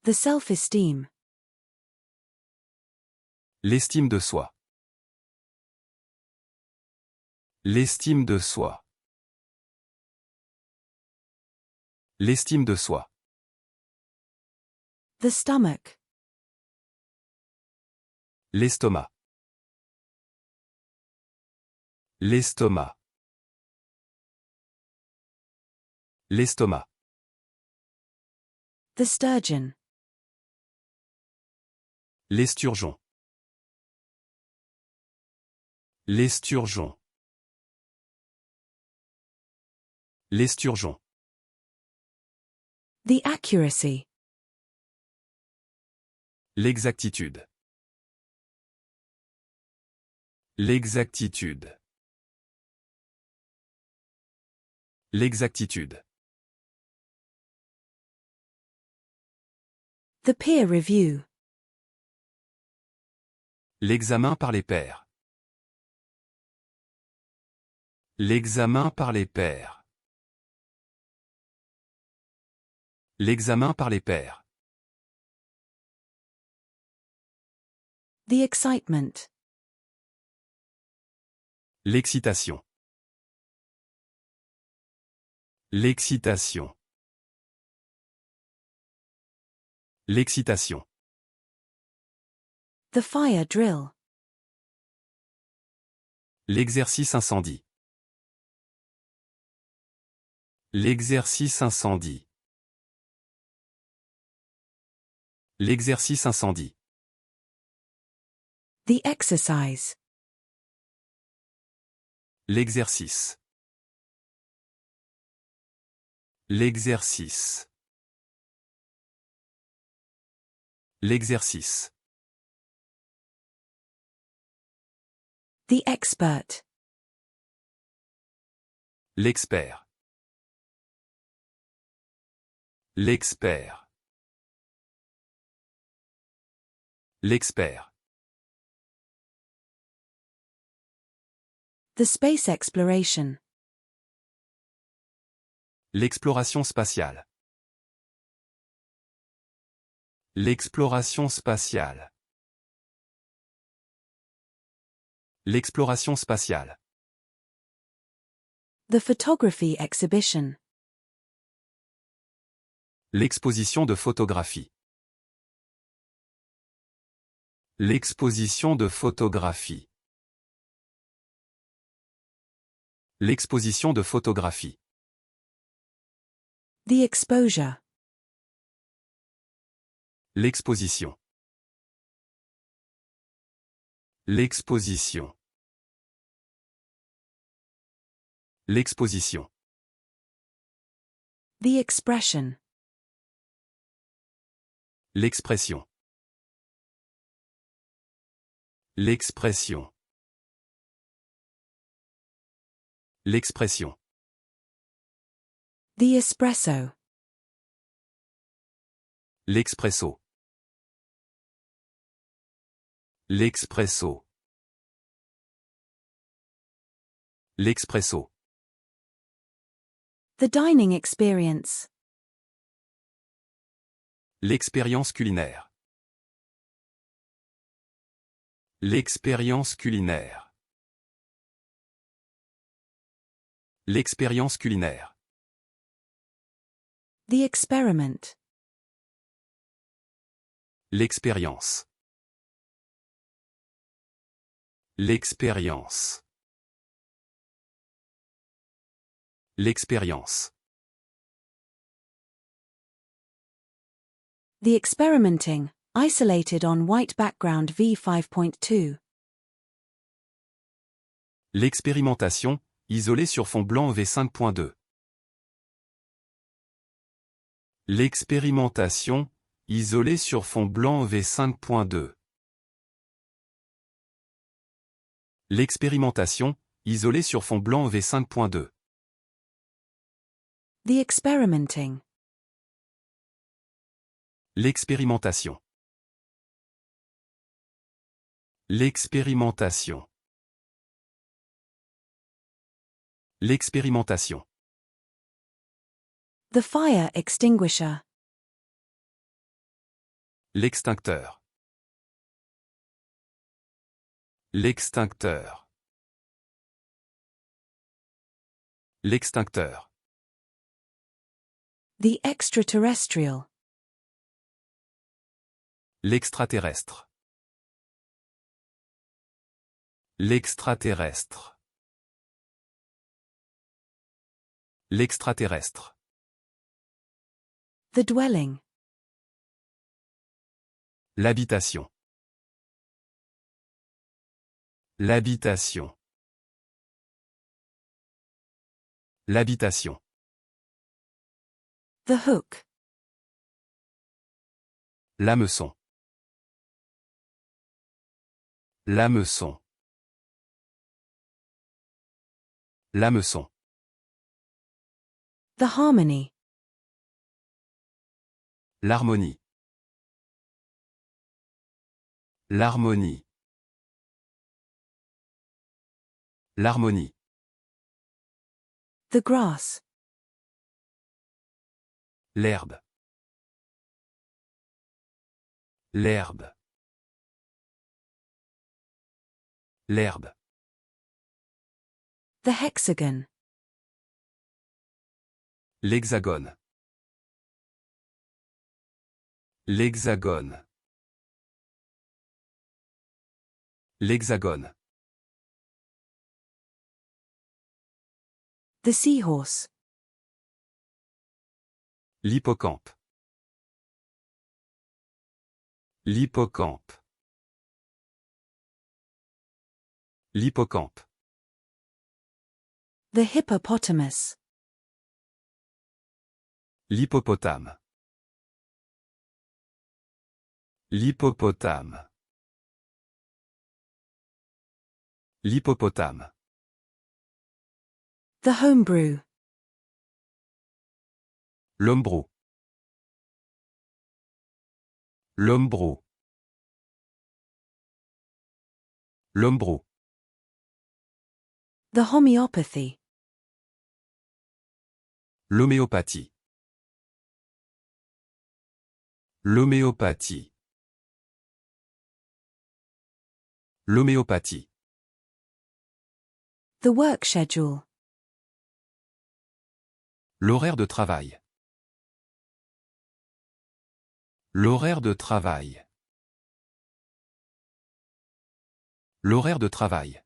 The self-esteem. L'estime de soi. L'estime de soi. L'estime de soi. The stomach. L'estomac. L'estomac. L'estomac. The sturgeon. L'esturgeon. L'esturgeon. L'esturgeon. The accuracy. L'exactitude. L'exactitude. L'exactitude. The peer review. L'examen par les pairs. L'examen par les pairs. L'examen par les pairs. The excitement. L'excitation. L'excitation. L'excitation. The fire drill. L'exercice incendie. L'exercice incendie. L'exercice incendie. The exercise. L'exercice. L'exercice. L'exercice. The expert. L'expert. L'expert. L'expert. The space exploration. L'exploration spatiale. L'exploration spatiale. L'exploration spatiale. The photography exhibition. L'exposition de photographie. L'exposition de photographie. L'exposition de photographie. The exposure. L'exposition. L'exposition. L'exposition. The expression. L'expression. L'expression. L'expression. The espresso. L'expresso. L'expresso. L'expresso. The dining experience. L'expérience culinaire. L'expérience culinaire. L'expérience culinaire. The experiment. L'expérience. L'expérience. L'expérience. The experimenting, isolated on white background v5.2. L'expérimentation, isolée sur fond blanc v5.2. L'expérimentation, isolée sur fond blanc v5.2. L'expérimentation, isolée sur fond blanc v5.2. The experimenting. L'expérimentation. L'expérimentation. L'expérimentation. The fire extinguisher. L'extincteur. L'extincteur. L'extincteur. The extraterrestrial. L'extraterrestre. L'extraterrestre. L'extraterrestre. The dwelling. L'habitation. L'habitation. L'habitation. The hook. L'hameçon. L'hameçon. L'hameçon. The harmony. L'harmonie. L'harmonie. L'harmonie. The grass. L'herbe. L'herbe. L'herbe. The hexagon. L'hexagone. L'hexagone. L'hexagone. The seahorse. L'hippocampe. L'hippocampe. L'hippocampe. The hippopotamus. L'hippopotame. L'hippopotame. L'hippopotame. The homebrew. L'hombro. L'hombro. L'hombro. The homeopathy. L'homéopathie. L'homéopathie. L'homéopathie. The work schedule. L'horaire de travail. L'horaire de travail. L'horaire de travail.